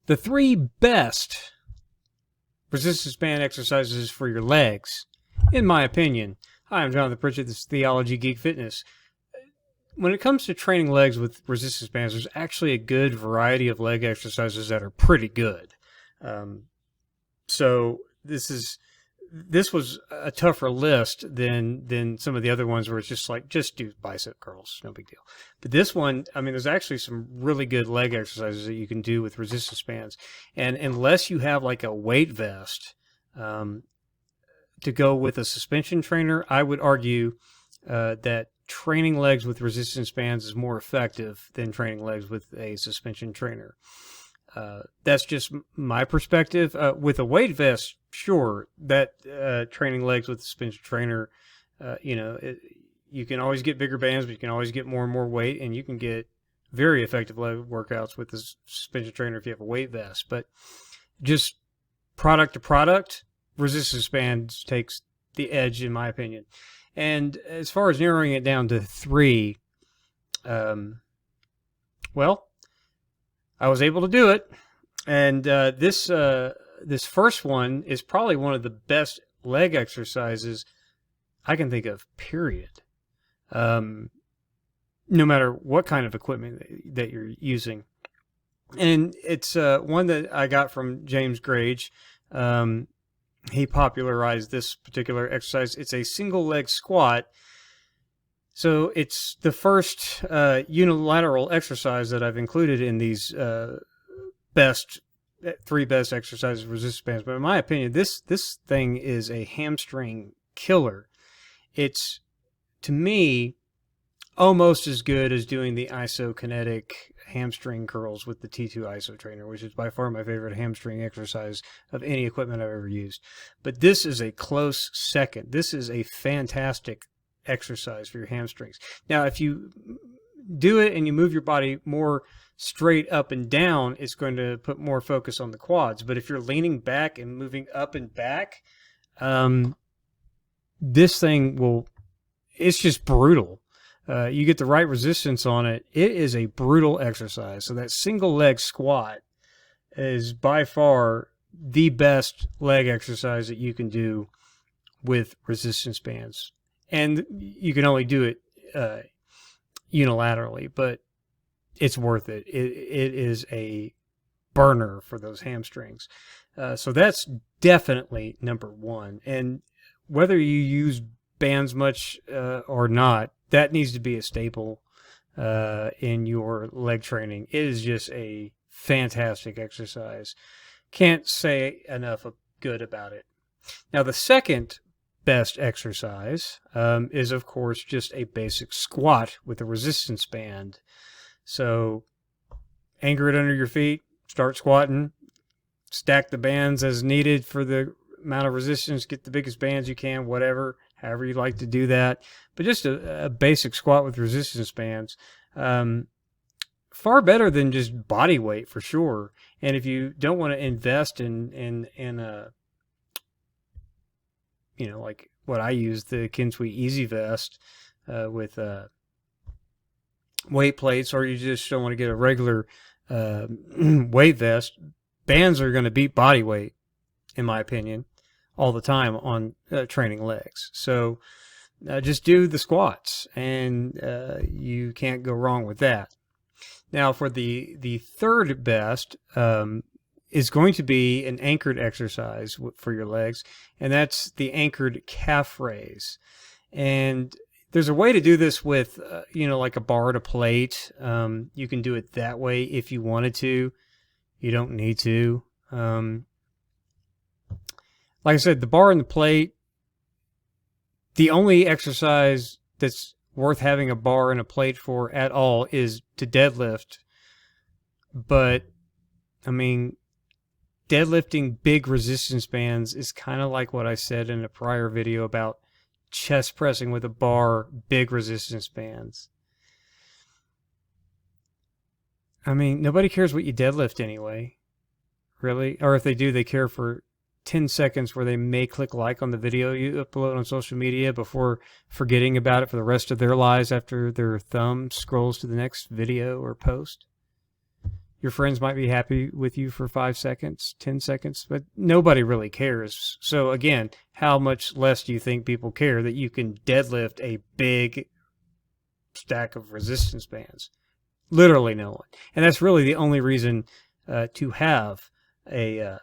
The 3 best resistance band exercises for your legs, in my opinion. Hi, I'm Jonathan Pritchett. This is Theology, Geek Fitness. When it comes to training legs with resistance bands, there's actually a good variety of leg exercises that are pretty good. So this was a tougher list than some of the other ones where it's just like, just do bicep curls, no big deal. But this one, I mean, there's actually some really good leg exercises that you can do with resistance bands. And unless you have like a weight vest to go with a suspension trainer, I would argue that training legs with resistance bands is more effective than training legs with a suspension trainer. That's just my perspective. With a weight vest, sure, that training legs with a suspension trainer, you can always get bigger bands, but you can always get more and more weight, and you can get very effective leg workouts with the suspension trainer if you have a weight vest. But just product to product, resistance bands takes the edge, in my opinion. And as far as narrowing it down to 3, well, I was able to do it, and this first one is probably one of the best leg exercises I can think of, period. No matter what kind of equipment that you're using. And it's one that I got from James Grage. He popularized this particular exercise. It's a single leg squat. So it's the first unilateral exercise that I've included in these 3 best exercises for resistance bands. But in my opinion, this thing is a hamstring killer. It's, to me, almost as good as doing the isokinetic hamstring curls with the T2 ISO trainer, which is by far my favorite hamstring exercise of any equipment I've ever used. But this is a close second. This is a fantastic exercise for your hamstrings. Now, if you do it and you move your body more straight up and down, it's going to put more focus on the quads. But if you're leaning back and moving up and back, this thing it's just brutal. You get the right resistance on it. It is a brutal exercise. So that single leg squat is by far the best leg exercise that you can do with resistance bands. And you can only do it unilaterally, but it's worth it. It is a burner for those hamstrings. So that's definitely number 1. And whether you use bands much or not, that needs to be a staple in your leg training. It is just a fantastic exercise. Can't say enough good about it. Now, the second best exercise is, of course, just a basic squat with a resistance band. So anchor it under your feet, start squatting, stack the bands as needed for the amount of resistance, get the biggest bands you can, whatever, however you like to do that. But just a basic squat with resistance bands, far better than just body weight for sure. And if you don't want to invest in like what I use, the Kinsui Easy Vest with weight plates, or you just don't want to get a regular weight vest, bands are going to beat body weight, in my opinion, all the time on training legs. So just do the squats, and you can't go wrong with that. Now, for the third best is going to be an anchored exercise for your legs, and that's the anchored calf raise. And there's a way to do this with, like a bar to plate. You can do it that way if you wanted to. You don't need to. Like I said, the bar and the plate, the only exercise that's worth having a bar and a plate for at all is to deadlift. But, I mean, deadlifting big resistance bands is kind of like what I said in a prior video about chest pressing with a bar, big resistance bands. I mean, nobody cares what you deadlift anyway, really. Or if they do, they care for 10 seconds where they may click like on the video you upload on social media before forgetting about it for the rest of their lives after their thumb scrolls to the next video or post. Your friends might be happy with you for 5 seconds, 10 seconds, but nobody really cares. So again, how much less do you think people care that you can deadlift a big stack of resistance bands? Literally no one. And that's really the only reason to have a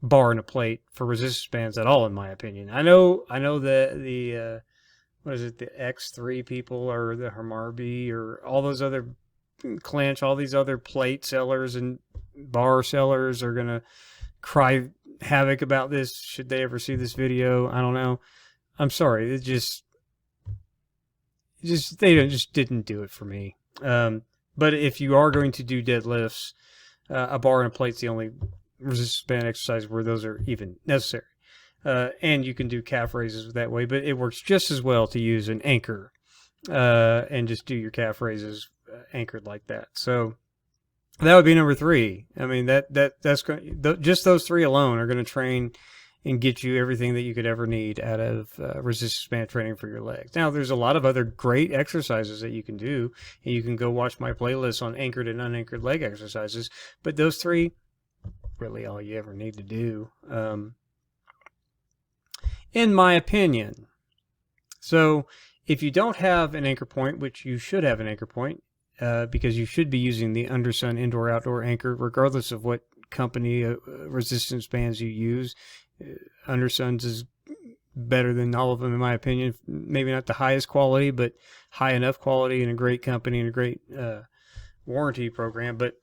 bar and a plate for resistance bands at all, in my opinion. I know the what is it, the X3 people or the Hamarby or all those other Clinch, all these other plate sellers and bar sellers are gonna cry havoc about this should they ever see this video. I don't know. I'm sorry. They just didn't do it for me. But if you are going to do deadlifts, a bar and a plate's the only resistance band exercise where those are even necessary. And you can do calf raises that way, but it works just as well to use an anchor and just do your calf raises anchored like that. So that would be number 3. I mean, that's going, just those 3 alone are going to train and get you everything that you could ever need out of resistance band training for your legs. Now, there's a lot of other great exercises that you can do, and you can go watch my playlist on anchored and unanchored leg exercises, but those 3 really all you ever need to do, in my opinion. So if you don't have an anchor point, which you should have an anchor point, because you should be using the Undersun indoor-outdoor anchor, regardless of what company resistance bands you use. Undersun's is better than all of them, in my opinion. Maybe not the highest quality, but high enough quality, and a great company and a great warranty program. But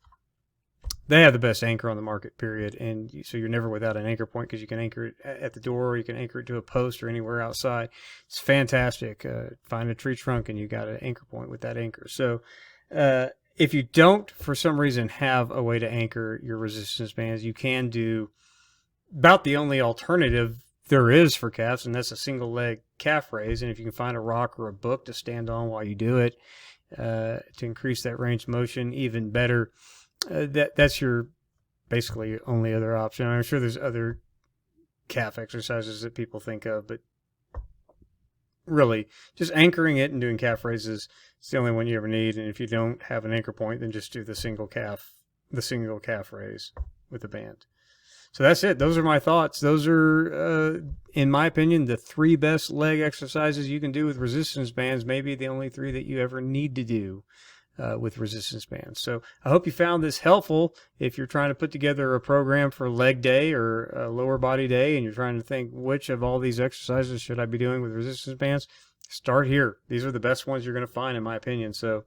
they have the best anchor on the market, period. And so you're never without an anchor point, because you can anchor it at the door, or you can anchor it to a post or anywhere outside. It's fantastic. Find a tree trunk and you got an anchor point with that anchor. So if you don't, for some reason, have a way to anchor your resistance bands, you can do about the only alternative there is for calves, and that's a single leg calf raise. And if you can find a rock or a book to stand on while you do it to increase that range of motion, even better. That's your basically only other option. I'm sure there's other calf exercises that people think of, but really just anchoring it and doing calf raises is the only one you ever need. And if you don't have an anchor point, then just do the single calf raise with the band. So that's it. Those are my thoughts. Those are, in my opinion, the 3 best leg exercises you can do with resistance bands. Maybe the only 3 that you ever need to do with resistance bands. So I hope you found this helpful. If you're trying to put together a program for leg day or a lower body day, and you're trying to think which of all these exercises should I be doing with resistance bands, start here. These are the best ones you're going to find, in my opinion. So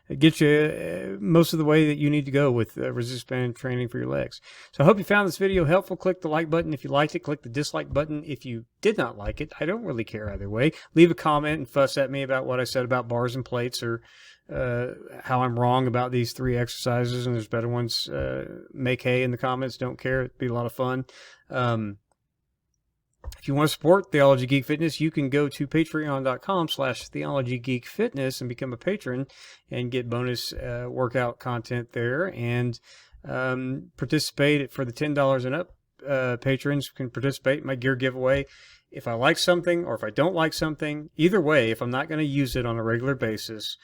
it gets you most of the way that you need to go with resistance band training for your legs. So I hope you found this video helpful. Click the like button if you liked it. Click the dislike button if you did not like it. I don't really care either way. Leave a comment and fuss at me about what I said about bars and plates, or how I'm wrong about these 3 exercises and there's better ones. Make hay in the comments. Don't care. It'd be a lot of fun. If you want to support Theology Geek Fitness, you can go to patreon.com/theologygeekfitness and become a patron and get bonus workout content there, and participate for the $10 and up. Patrons can participate in my gear giveaway. If I like something or if I don't like something, either way, if I'm not going to use it on a regular basis,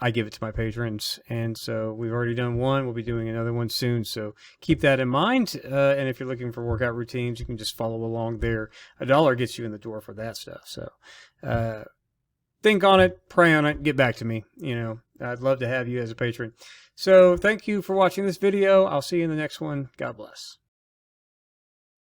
I give it to my patrons. And so we've already done one. We'll be doing another one soon. So keep that in mind. And if you're looking for workout routines, you can just follow along there. $1 gets you in the door for that stuff. So think on it, pray on it, get back to me. You know, I'd love to have you as a patron. So thank you for watching this video. I'll see you in the next one. God bless.